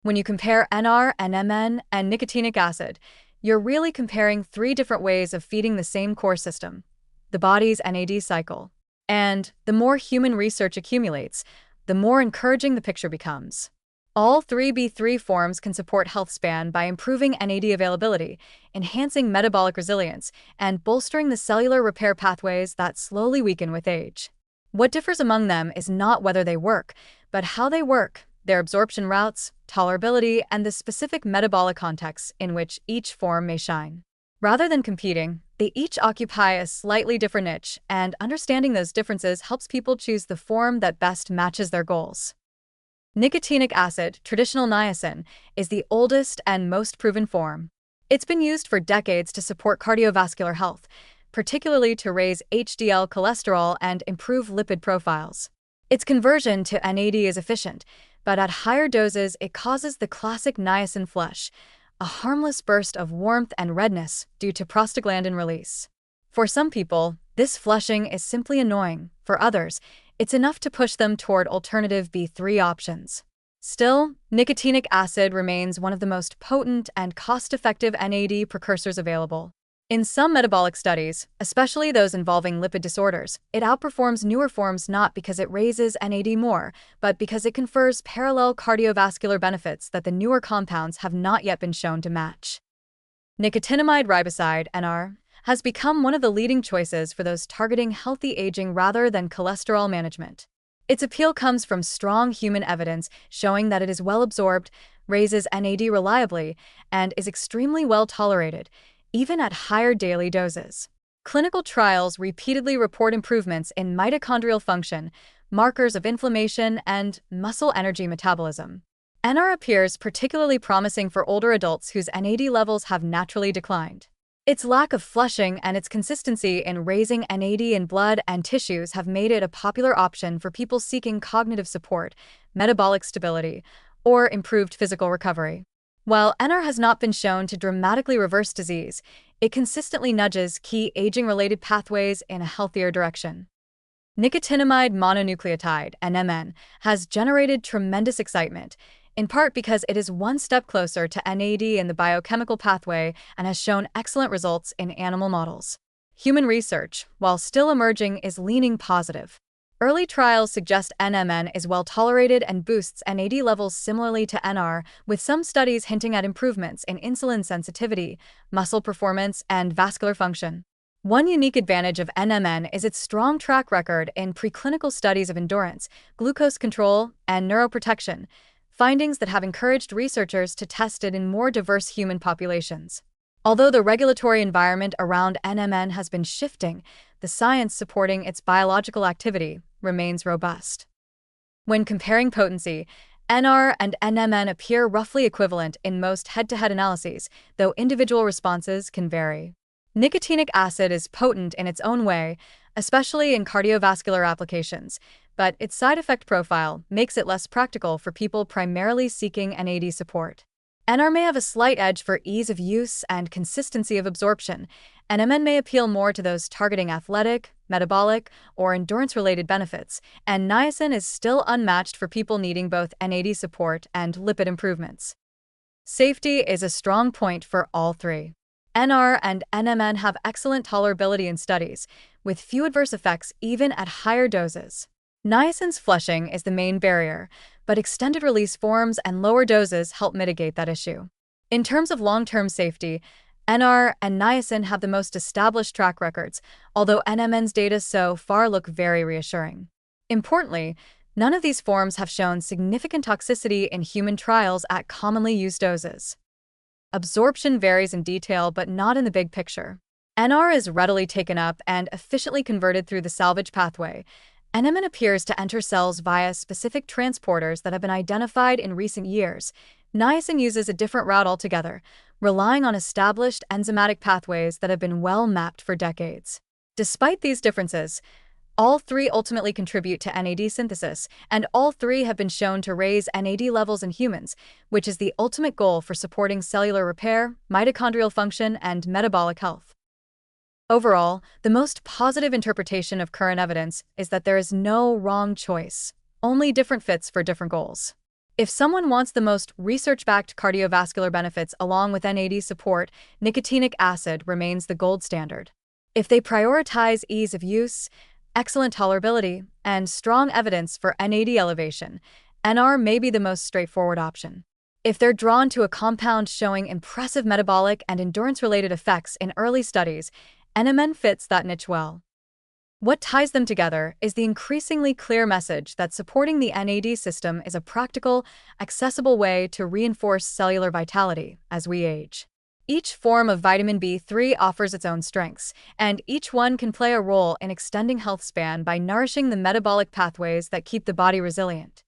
When you compare NR, NMN, and nicotinic acid, you're really comparing three different ways of feeding the same core system, the body's NAD cycle. And the more human research accumulates, the more encouraging the picture becomes. All three B3 forms can support health span by improving NAD availability, enhancing metabolic resilience, and bolstering the cellular repair pathways that slowly weaken with age. What differs among them is not whether they work, but how they work, their absorption routes, tolerability, and the specific metabolic contexts in which each form may shine. Rather than competing, they each occupy a slightly different niche, and understanding those differences helps people choose the form that best matches their goals. Nicotinic acid, traditional niacin, is the oldest and most proven form. It's been used for decades to support cardiovascular health, particularly to raise HDL cholesterol and improve lipid profiles. Its conversion to NAD is efficient, but at higher doses it causes the classic niacin flush, a harmless burst of warmth and redness due to prostaglandin release. For some people, this flushing is simply annoying. For others, it's enough to push them toward alternative B3 options. Still, nicotinic acid remains one of the most potent and cost-effective NAD precursors available. In some metabolic studies, especially those involving lipid disorders, it outperforms newer forms not because it raises NAD more, but because it confers parallel cardiovascular benefits that the newer compounds have not yet been shown to match. Nicotinamide riboside, NR, has become one of the leading choices for those targeting healthy aging rather than cholesterol management. Its appeal comes from strong human evidence showing that it is well absorbed, raises NAD reliably, and is extremely well tolerated, even at higher daily doses. Clinical trials repeatedly report improvements in mitochondrial function, markers of inflammation, and muscle energy metabolism. NR appears particularly promising for older adults whose NAD levels have naturally declined. Its lack of flushing and its consistency in raising NAD in blood and tissues have made it a popular option for people seeking cognitive support, metabolic stability, or improved physical recovery. While NR has not been shown to dramatically reverse disease, it consistently nudges key aging-related pathways in a healthier direction. Nicotinamide mononucleotide, NMN, has generated tremendous excitement, in part because it is one step closer to NAD in the biochemical pathway and has shown excellent results in animal models. Human research, while still emerging, is leaning positive. Early trials suggest NMN is well tolerated and boosts NAD levels similarly to NR, with some studies hinting at improvements in insulin sensitivity, muscle performance, and vascular function. One unique advantage of NMN is its strong track record in preclinical studies of endurance, glucose control, and neuroprotection, findings that have encouraged researchers to test it in more diverse human populations. Although the regulatory environment around NMN has been shifting, the science supporting its biological activity remains robust. When comparing potency, NR and NMN appear roughly equivalent in most head-to-head analyses, though individual responses can vary. Nicotinic acid is potent in its own way, especially in cardiovascular applications, but its side effect profile makes it less practical for people primarily seeking NAD support. NR may have a slight edge for ease of use and consistency of absorption. NMN may appeal more to those targeting athletic, metabolic, or endurance-related benefits, and niacin is still unmatched for people needing both NAD support and lipid improvements. Safety is a strong point for all three. NR and NMN have excellent tolerability in studies, with few adverse effects even at higher doses. Niacin's flushing is the main barrier, but extended-release forms and lower doses help mitigate that issue. In terms of long-term safety, NR and niacin have the most established track records, although NMN's data so far look very reassuring. Importantly, none of these forms have shown significant toxicity in human trials at commonly used doses. Absorption varies in detail but not in the big picture. NR is readily taken up and efficiently converted through the salvage pathway. NMN appears to enter cells via specific transporters that have been identified in recent years. Niacin uses a different route altogether, relying on established enzymatic pathways that have been well mapped for decades. Despite these differences, all three ultimately contribute to NAD synthesis, and all three have been shown to raise NAD levels in humans, which is the ultimate goal for supporting cellular repair, mitochondrial function, and metabolic health. Overall, the most positive interpretation of current evidence is that there is no wrong choice, only different fits for different goals. If someone wants the most research-backed cardiovascular benefits along with NAD support, nicotinic acid remains the gold standard. If they prioritize ease of use, excellent tolerability, and strong evidence for NAD elevation, NR may be the most straightforward option. If they're drawn to a compound showing impressive metabolic and endurance-related effects in early studies, NMN fits that niche well. What ties them together is the increasingly clear message that supporting the NAD system is a practical, accessible way to reinforce cellular vitality as we age. Each form of vitamin B3 offers its own strengths, and each one can play a role in extending health span by nourishing the metabolic pathways that keep the body resilient.